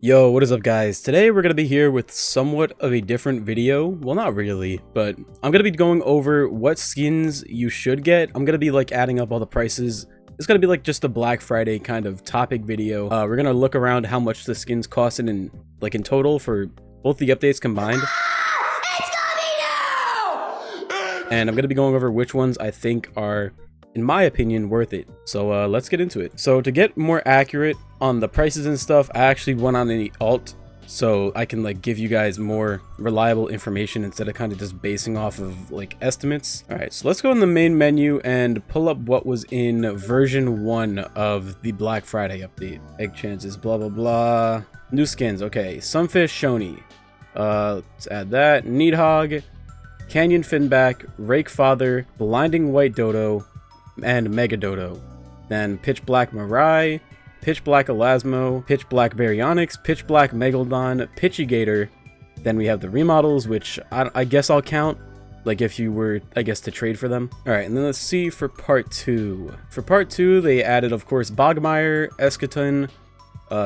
Yo, what is up guys? Today we're going to be here with somewhat of a different video. Well, not really, but I'm going to be going over what skins you should get. I'm going to be like adding up all the prices. It's going to be like just a Black Friday kind of topic video. We're going to look around how much the skins costed in total for both the updates combined. And I'm going to be going over which ones I think are, in my opinion, worth it. So let's get into it. So to get more accurate on the prices and stuff, I actually went on the alt so I can give you guys more reliable information instead of kind of just basing off of estimates. All right, so let's go in the main menu and pull up what was in version 1 of the Black Friday update. Egg chances, blah blah blah. New skins. Okay, Sunfish Shoney. Let's add that. Needhog, Canyon Finback, Rake Father, Blinding White Dodo, and Mega Dodo. Then Pitch Black Mirai, Pitch Black Elasmo, Pitch Black Baryonyx, Pitch Black Megalodon, Pitchigator. Then we have the remodels, which I guess I'll count, if you were, to trade for them. Alright, and then let's see for part 2. For part 2, they added, of course, Bogmire, Eschaton,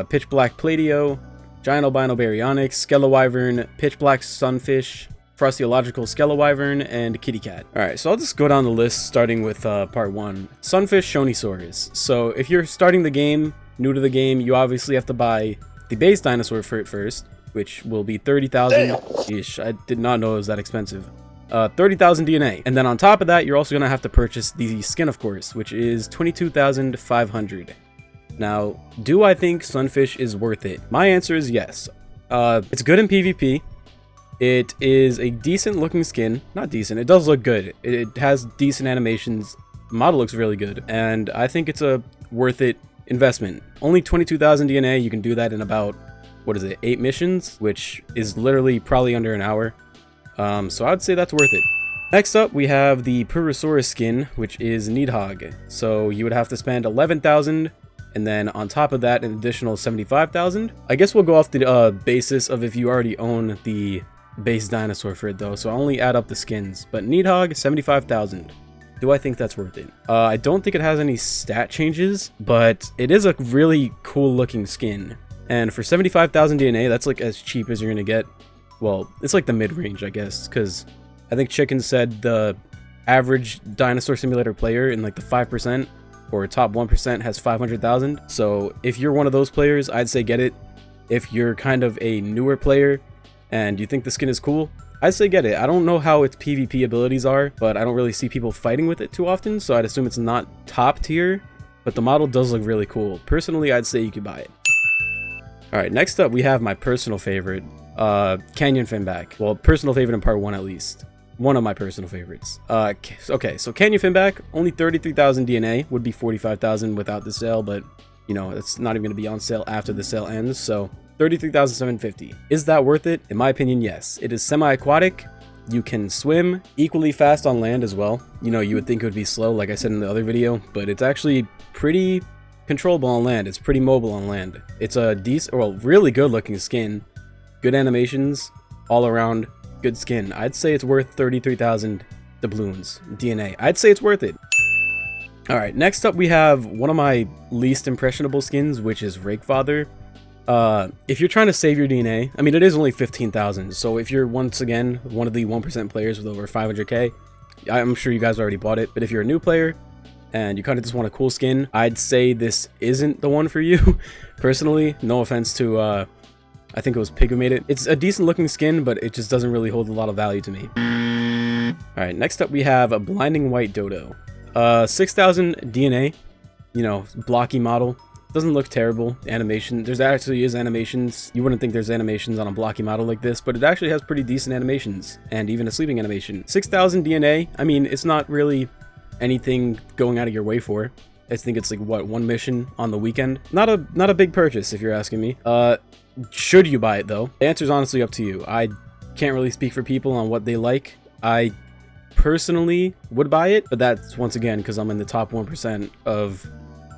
Pitch Black Pladio, Giant Albino Baryonyx, Skelewyvern, Pitch Black Sunfish, Frostiological Skelewyvern, and Kitty Cat. Alright, so I'll just go down the list starting with part 1. Sunfish Shoneysaurus. So if you're starting the game, new to the game, you obviously have to buy the base dinosaur for it first, which will be 30,000. Ish, I did not know it was that expensive. 30,000 DNA. And then on top of that, you're also going to have to purchase the skin, of course, which is 22,500. Now, do I think Sunfish is worth it? My answer is yes. It's good in PvP. It is a decent looking skin. Not decent, it does look good. It has decent animations. The model looks really good. And I think it's a worth it investment. Only 22,000 DNA, you can do that in about, 8 missions? Which is literally probably under an hour. So I'd say that's worth it. Next up, we have the Purosaurus skin, which is Needhog. So you would have to spend 11,000, and then on top of that, an additional 75,000. I guess we'll go off the basis of if you already own the base dinosaur for it though, so I only add up the skins. But Needhog, 75,000. Do I think that's worth it? I don't think it has any stat changes, but it is a really cool looking skin. And for 75,000 DNA, that's as cheap as you're gonna get. Well, it's the mid-range, I guess, because I think Chicken said the average Dinosaur Simulator player in the 5% or top 1% has 500,000. So if you're one of those players, I'd say get it. If you're kind of a newer player and you think the skin is cool, I'd say get it. I don't know how its PvP abilities are, but I don't really see people fighting with it too often, so I'd assume it's not top tier, but the model does look really cool. Personally, I'd say you could buy it. Alright, next up we have my personal favorite, Canyon Finback. Well, personal favorite in part 1 at least. One of my personal favorites. Okay, so Canyon Finback, only 33,000 DNA, would be 45,000 without the sale, but, it's not even going to be on sale after the sale ends, so 33,750. Is that worth it? In my opinion, yes. It is semi-aquatic. You can swim equally fast on land as well. You would think it would be slow, like I said in the other video, but it's actually pretty controllable on land. It's pretty mobile on land. It's a decent, well, really good looking skin. Good animations, all around, good skin. I'd say it's worth 33,000 doubloons, DNA. I'd say it's worth it. Alright, next up we have one of my least impressionable skins, which is Rake Father. If you're trying to save your DNA, I mean, it is only 15,000, so if you're, once again, one of the 1% players with over 500k, I'm sure you guys already bought it, but if you're a new player, and you kind of just want a cool skin, I'd say this isn't the one for you, personally. No offense to, I think it was Pig who made it. It's a decent looking skin, but it just doesn't really hold a lot of value to me. Alright, next up we have a Blinding White Dodo. 6,000 DNA, blocky model. Doesn't look terrible. Animation, there's actually animations. You wouldn't think there's animations on a blocky model like this, but it actually has pretty decent animations, and even a sleeping animation. 6,000 DNA, I mean, it's not really anything going out of your way for. I think it's one mission on the weekend. Not a big purchase if you're asking me. Should you buy it though? The answer's honestly up to you. I can't really speak for people on what they like. I personally would buy it, but that's once again because I'm in the top 1% of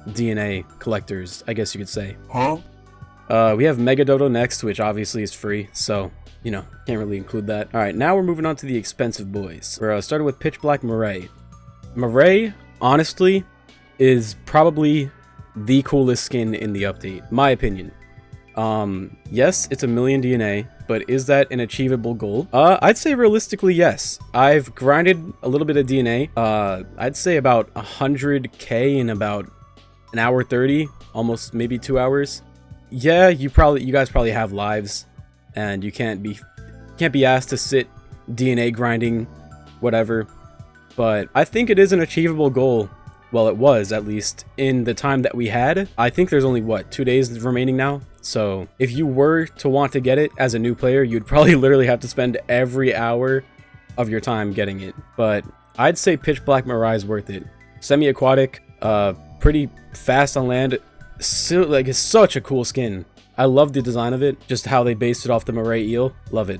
DNA collectors, I guess you could say. Huh? We have Mega Dodo next, which obviously is free, so, can't really include that. Alright, now we're moving on to the expensive boys. We're starting with Pitch Black Mirai. Mirai, honestly, is probably the coolest skin in the update, my opinion. Yes, it's 1,000,000 DNA, but is that an achievable goal? I'd say realistically, yes. I've grinded a little bit of DNA. I'd say about 100k in about an hour 30, almost maybe 2 hours. Yeah, you guys probably have lives, and you can't be asked to sit DNA grinding, whatever. But I think it is an achievable goal. Well, it was, at least, in the time that we had. I think there's only, what, 2 days remaining now? So, if you were to want to get it as a new player, you'd probably literally have to spend every hour of your time getting it. But I'd say Pitch Black Mirai is worth it. Semi-aquatic, pretty fast on land. So, like, it's such a cool skin. I love the design of it, just how they based it off the Moray eel. Love it.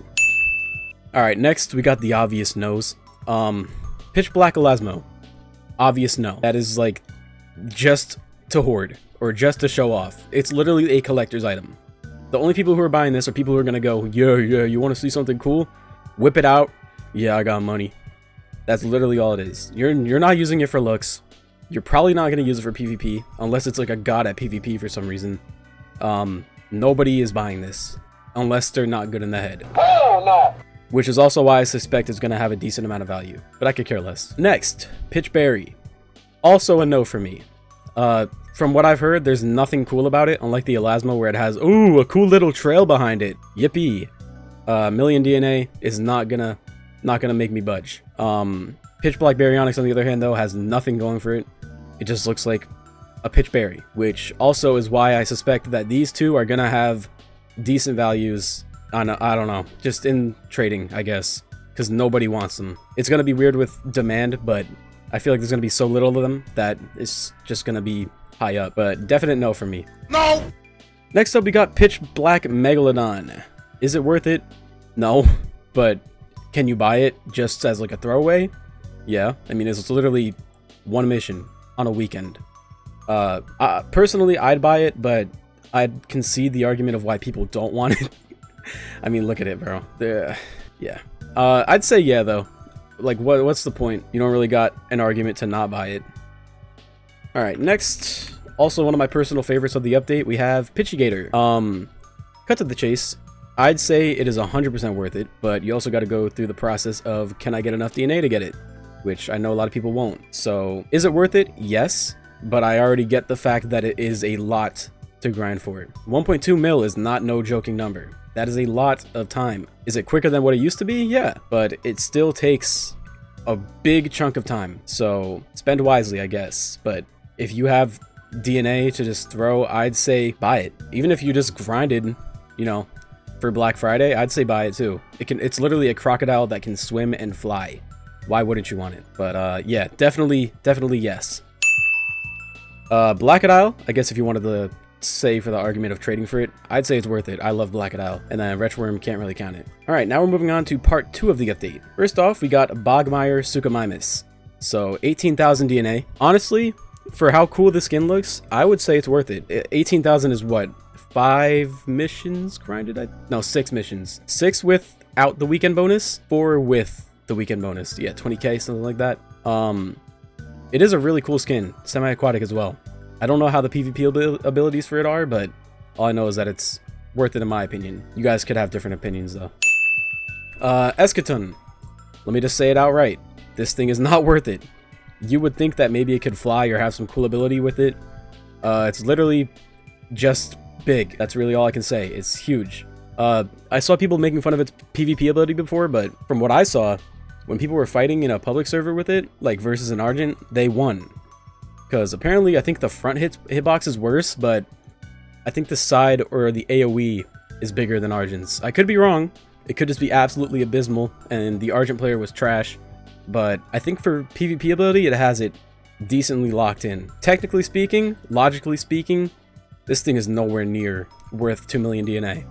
Alright, next, we got the obvious no's. Pitch Black Elasmo. Obvious no. That is like just to hoard or just to show off. It's literally a collector's item. The only people who are buying this are people who are gonna go, yeah, you want to see something cool? Whip it out. Yeah, I got money. That's literally all it is. You're not using it for looks. You're probably not gonna use it for PvP unless it's like a god at PvP for some reason. Nobody is buying this unless they're not good in the head. Hell no. Which is also why I suspect it's going to have a decent amount of value, but I could care less. Next, Pitch Berry. Also a no for me. From what I've heard, there's nothing cool about it, unlike the Elasmo where it has, ooh, a cool little trail behind it. Yippee. 1,000,000 DNA is not gonna make me budge. Pitch Black Baryonyx, on the other hand, though, has nothing going for it. It just looks like a Pitch Berry, which also is why I suspect that these two are gonna have decent values. I don't know, just in trading, I guess, because nobody wants them. It's going to be weird with demand, but I feel like there's going to be so little of them that it's just going to be high up, but definite no for me. No! Next up, we got Pitch Black Megalodon. Is it worth it? No, but can you buy it just as like a throwaway? Yeah, I mean, it's literally one mission on a weekend. Personally, I'd buy it, but I'd concede the argument of why people don't want it. I mean, look at it, bro. Yeah. I'd say yeah, though. Like, what's the point? You don't really got an argument to not buy it. Alright, next. Also, one of my personal favorites of the update, we have Pitchigator. Cut to the chase. I'd say it is 100% worth it, but you also got to go through the process of, can I get enough DNA to get it? Which I know a lot of people won't. So, is it worth it? Yes. But I already get the fact that it is a lot to grind for it. 1.2 mil is not no joking number. That is a lot of time. Is it quicker than what it used to be? Yeah, but it still takes a big chunk of time. So spend wisely, I guess. But if you have DNA to just throw, I'd say buy it. Even if you just grinded, you know, for Black Friday, I'd say buy it too. It's literally a crocodile that can swim and fly. Why wouldn't you want it? But yeah, definitely yes. Blackadile, I guess if you wanted to say for the argument of trading for it, I'd say it's worth it. I love Blackadile, and then Retchworm can't really count it. Alright, now we're moving on to part 2 of the update. First off, we got Bogmire Suchomimus. So 18,000 DNA. Honestly, for how cool the skin looks, I would say it's worth it. 18,000 is what? 5 missions grinded? No, 6 missions. 6 without the weekend bonus, 4 with the weekend bonus. Yeah, 20k, something like that. It is a really cool skin, semi-aquatic as well. I don't know how the PvP abilities for it are, but all I know is that it's worth it in my opinion. You guys could have different opinions though. Eschaton. Let me just say it outright. This thing is not worth it. You would think that maybe it could fly or have some cool ability with it. It's literally just big. That's really all I can say. It's huge. I saw people making fun of its PvP ability before, but from what I saw, when people were fighting in a public server with it, like versus an Argent, they won. Because apparently, I think the front hitbox is worse, but I think the side or the AoE is bigger than Argent's. I could be wrong. It could just be absolutely abysmal, and the Argent player was trash. But I think for PvP ability, it has it decently locked in. Technically speaking, logically speaking, this thing is nowhere near worth 2 million DNA.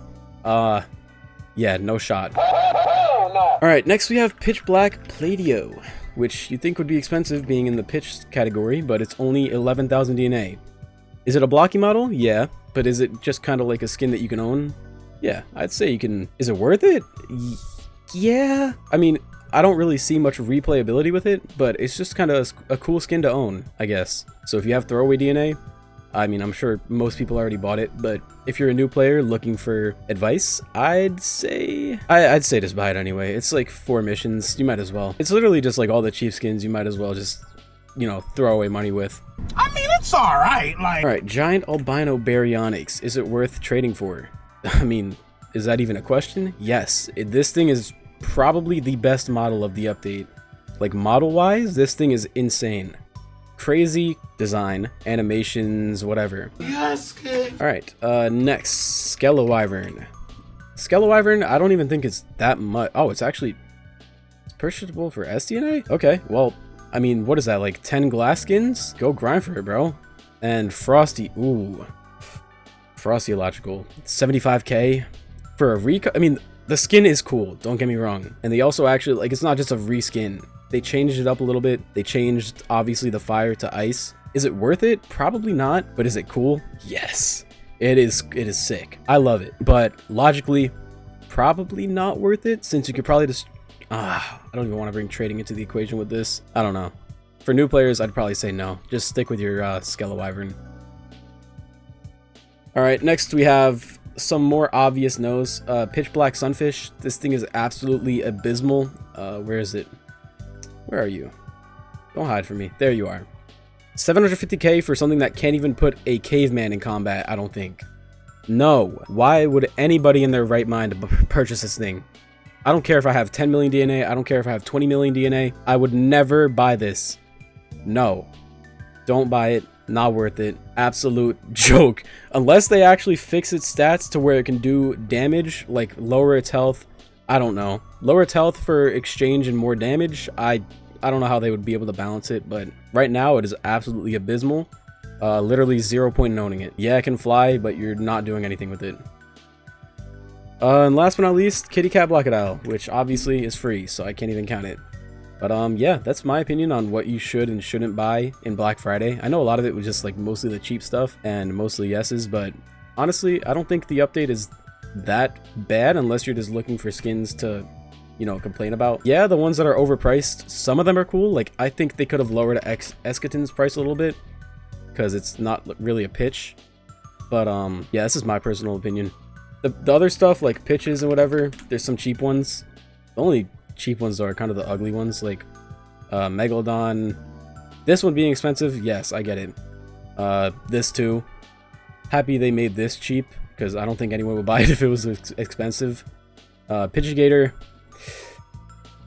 Yeah, no shot. Alright, next we have Pitch Black Pladio, which you'd think would be expensive being in the pitch category, but it's only 11,000 DNA. Is it a blocky model? Yeah. But is it just kind of like a skin that you can own? Yeah, I'd say you can. Is it worth it? Yeah. I mean, I don't really see much replayability with it, but it's just kind of a cool skin to own, I guess. So if you have throwaway DNA, I mean, I'm sure most people already bought it, but if you're a new player looking for advice, I'd say just buy it anyway. It's like 4 missions, you might as well. It's literally just like all the cheap skins you might as well just, you know, throw away money with. I mean, it's alright, like... Alright, giant albino baryonyx. Is it worth trading for? I mean, is that even a question? Yes. This thing is probably the best model of the update. Like, model-wise, this thing is insane. Crazy design, animations, whatever. Yes, kid. Alright, next, Skelewyvern. Skelewyvern, I don't even think it's that much. Oh, it's purchasable for SDNA? Okay, well, I mean, what is that, like 10 glass skins? Go grind for it, bro. And Frosty, ooh. Frostyological, 75k for a I mean, the skin is cool, don't get me wrong. And they also actually, like, it's not just a reskin. They changed it up a little bit. They changed, obviously, the fire to ice. Is it worth it? Probably not, but is it cool? Yes. It is sick. I love it. But logically, probably not worth it, since you could probably just... I don't even want to bring trading into the equation with this. I don't know. For new players, I'd probably say no. Just stick with your Skelewyvern. Alright, next we have some more obvious no's. Pitch Black Sunfish. This thing is absolutely abysmal. Where is it? Where are you? Don't hide from me. There you are. 750k for something that can't even put a caveman in combat, I don't think. No. Why would anybody in their right mind purchase this thing? I don't care if I have 10 million DNA. I don't care if I have 20 million DNA. I would never buy this. No. Don't buy it. Not worth it. Absolute joke. Unless they actually fix its stats to where it can do damage, like lower its health. I don't know. Lower its health for exchange and more damage. I don't know how they would be able to balance it, but right now it is absolutely abysmal. Literally 0 point owning it. Yeah, it can fly, but you're not doing anything with it. And last but not least, Kitty Cat Blackadile, which obviously is free, so I can't even count it. But yeah, that's my opinion on what you should and shouldn't buy in Black Friday. I know a lot of it was just like mostly the cheap stuff and mostly yeses, but honestly, I don't think the update is that bad unless you're just looking for skins to, you know, complain about. Yeah, the ones that are overpriced, some of them are cool. Like, I think they could have lowered Escaton's price a little bit because it's not really a pitch. But yeah, this is my personal opinion. The other stuff, like pitches and whatever, there's some cheap ones. The only cheap ones are kind of the ugly ones, like Megalodon. This one being expensive, yes, I get it. This too. Happy they made this cheap, because I don't think anyone would buy it if it was expensive. Pidgegator.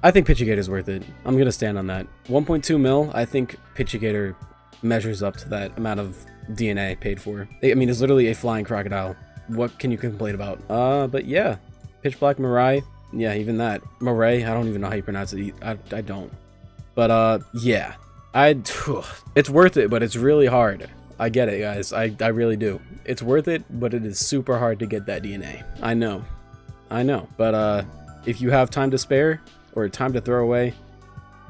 I think Pidgegator is worth it. I'm going to stand on that. 1.2 mil, I think Pidgegator measures up to that amount of DNA paid for. I mean, it's literally a flying crocodile. What can you complain about? But yeah. Pitch Black Mirai. Yeah, even that. Mirai, I don't even know how you pronounce it. I don't. But yeah. It's worth it, but it's really hard. I get it, guys. I really do. It's worth it, but it is super hard to get that DNA. I know. But if you have time to spare or time to throw away,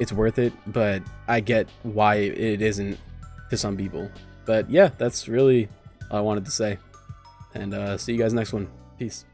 it's worth it. But I get why it isn't to some people. But yeah, that's really all I wanted to say. And see you guys next one. Peace.